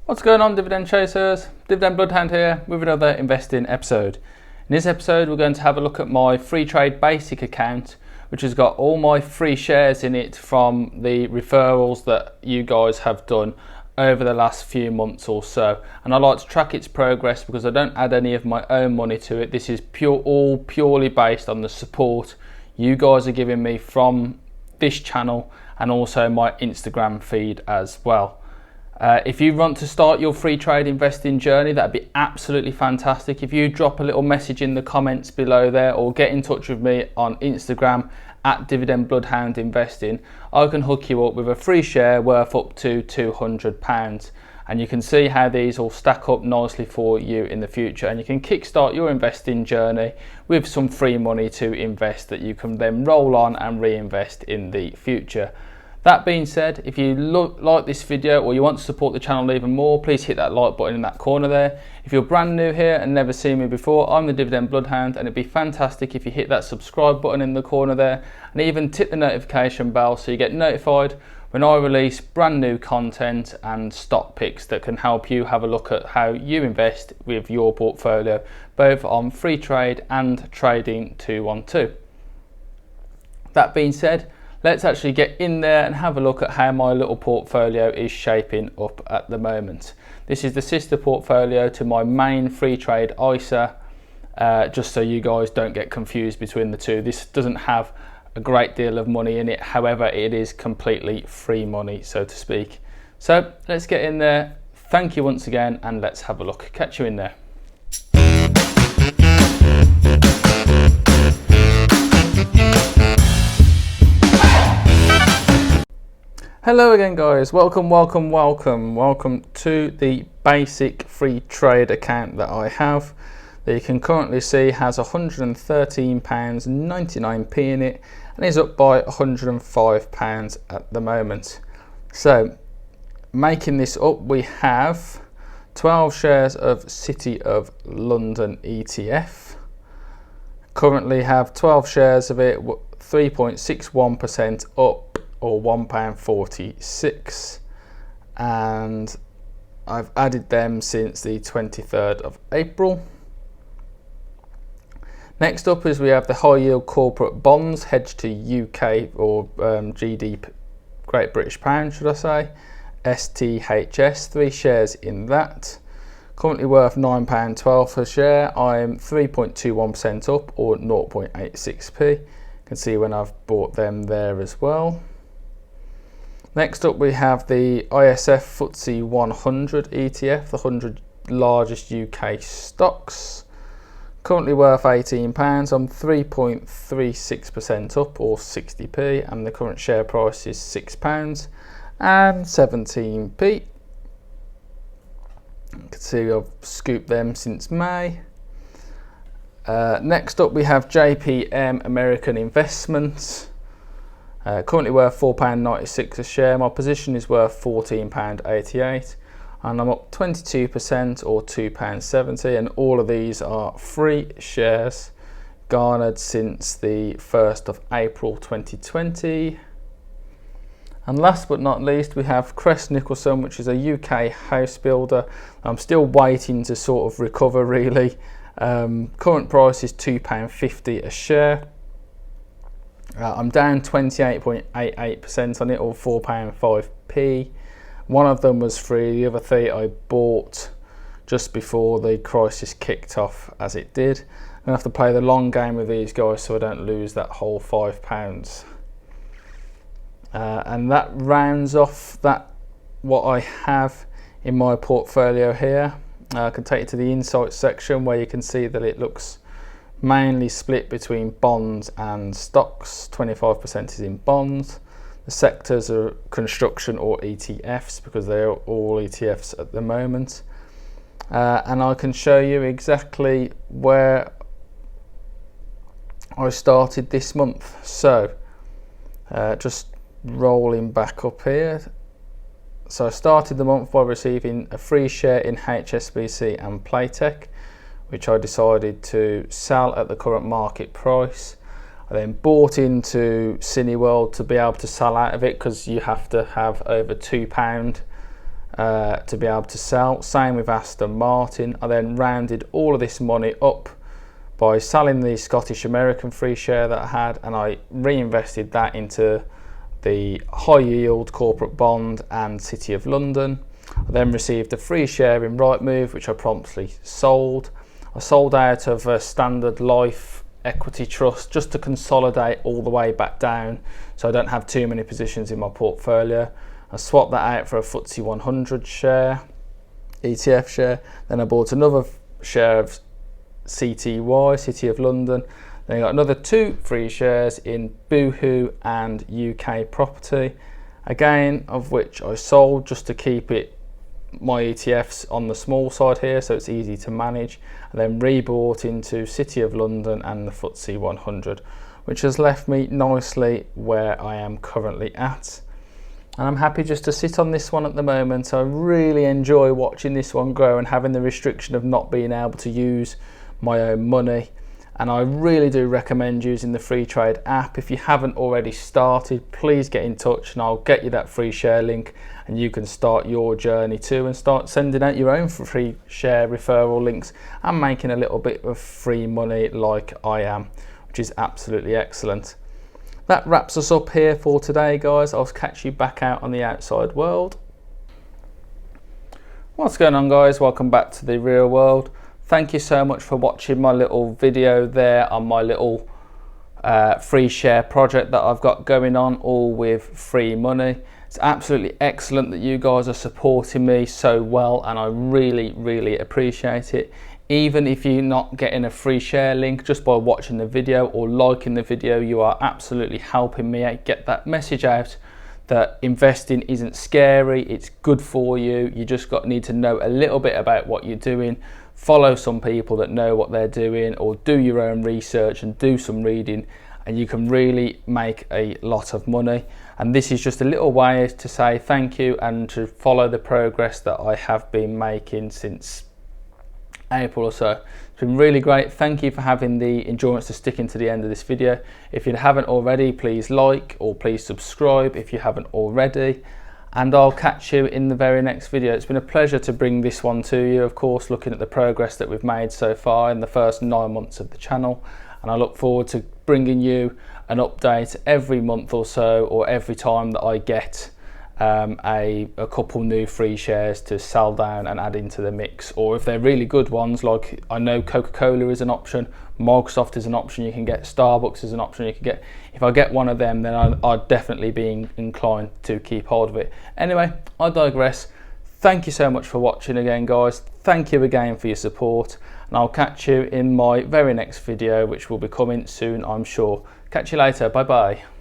What's going on, Dividend Chasers? Dividend Bloodhound here with another investing episode. In this episode, we're going to have a look at my Freetrade basic account, which has got all my free shares in it from the referrals that you guys have done over the last few months or so. And I like to track its progress because I don't add any of my own money to it. This is all purely based on the support you guys are giving me from this channel and also my Instagram feed as well. If you want to start your free trade investing journey, that'd be absolutely fantastic. If you drop a little message in the comments below there or get in touch with me on Instagram at Dividend Bloodhound Investing, I can hook you up with a free share worth up to £200. And you can see how these all stack up nicely for you in the future. And you can kickstart your investing journey with some free money to invest that you can then roll on and reinvest in the future. That being said, if you like this video or you want to support the channel even more, please hit that like button in that corner there. If you're brand new here and never seen me before, I'm the Dividend Bloodhound, and it'd be fantastic if you hit that subscribe button in the corner there and even tip the notification bell so you get notified when I release brand new content and stock picks that can help you have a look at how you invest with your portfolio, both on Freetrade and Trading 212. That being said, let's actually get in there and have a look at how my little portfolio is shaping up at the moment. This is the sister portfolio to my main Freetrade ISA, just so you guys don't get confused between the two. This doesn't have a great deal of money in it, however it is completely free money, so to speak. So let's get in there. Thank you once again, and let's have a look. Catch you in there. Hello again, guys. Welcome to the basic free trade account that I have, that you can currently see has £113.99 in it and is up by £105 at the moment. So making this up, we have 12 shares of City of London ETF. Currently have 12 shares of it, 3.61% up, or £1.46, and I've added them since the 23rd of April. Next up is we have the high yield corporate bonds hedged to UK or GDP, Great British Pound should I say, STHS, 3 shares in that, currently worth £9.12 per share. I'm 3.21% up, or 0.86p. You can see when I've bought them there as well. Next up we have the ISF FTSE 100 ETF, the 100 largest UK stocks. Currently worth £18, I'm 3.36% up, or 60p, and the current share price is £6 and 17p. You can see I've scooped them since May. Next up we have JPM American Investments. Currently worth £4.96 a share. My position is worth £14.88, and I'm up 22%, or £2.70, and all of these are free shares garnered since the 1st of April 2020. And last but not least, we have Crest Nicholson, which is a UK house builder. I'm still waiting to sort of recover really. Current price is £2.50 a share. I'm down 28.88% on it, or £4.05p. One of them was free, the other 3 I bought just before the crisis kicked off, as it did. I'm gonna have to play the long game with these guys so I don't lose that whole £5. And that rounds off what I have in my portfolio here. I can take you to the insights section where you can see that it looks mainly split between bonds and stocks. 25% is in bonds. The sectors are construction or ETFs, because they're all ETFs at the moment. And I can show you exactly where I started this month. So just rolling back up here. So I started the month by receiving a free share in HSBC and Playtech, which I decided to sell at the current market price. I then bought into Cineworld to be able to sell out of it, because you have to have over £2 to be able to sell. Same with Aston Martin. I then rounded all of this money up by selling the Scottish American free share that I had, and I reinvested that into the high yield corporate bond and City of London. I then received a free share in Rightmove, which I promptly sold. I sold out of a Standard Life equity trust just to consolidate all the way back down so I don't have too many positions in my portfolio. I swapped that out for a FTSE 100 share, ETF share. Then I bought another share of CTY, City of London. Then I got another 2 free shares in Boohoo and UK property, again of which I sold just to keep my ETFs on the small side here so it's easy to manage, and then rebought into City of London and the FTSE 100, which has left me nicely where I am currently at. And I'm happy just to sit on this one at the moment. I really enjoy watching this one grow and having the restriction of not being able to use my own money. And I really do recommend using the Freetrade app. If you haven't already started, please get in touch and I'll get you that free share link and you can start your journey too and start sending out your own free share referral links and making a little bit of free money like I am, which is absolutely excellent. That wraps us up here for today, guys. I'll catch you back out on the outside world. What's going on, guys? Welcome back to the real world. Thank you so much for watching my little video there on my little free share project that I've got going on, all with free money. It's absolutely excellent that you guys are supporting me so well, and I really appreciate it. Even if you're not getting a free share link, just by watching the video or liking the video, you are absolutely helping me get that message out that investing isn't scary, it's good for you. You just need to know a little bit about what you're doing, follow some people that know what they're doing, or do your own research and do some reading, and you can really make a lot of money. And this is just a little way to say thank you and to follow the progress that I have been making since April or so. It's been really great. Thank you for having the endurance to sticking to the end of this video. If you haven't already, please like or please subscribe if you haven't already, and I'll catch you in the very next video. It's been a pleasure to bring this one to you, of course, looking at the progress that we've made so far in the first 9 months of the channel, and I look forward to bringing you an update every month or so, or every time that I get a couple new free shares to sell down and add into the mix, or if they're really good ones, like I know Coca-Cola is an option, Microsoft is an option you can get, Starbucks is an option you can get. If I get one of them, then I'd definitely be inclined to keep hold of it. Anyway, I digress. Thank you so much for watching again, guys. Thank you again for your support, and I'll catch you in my very next video, which will be coming soon, I'm sure. Catch you later. Bye bye.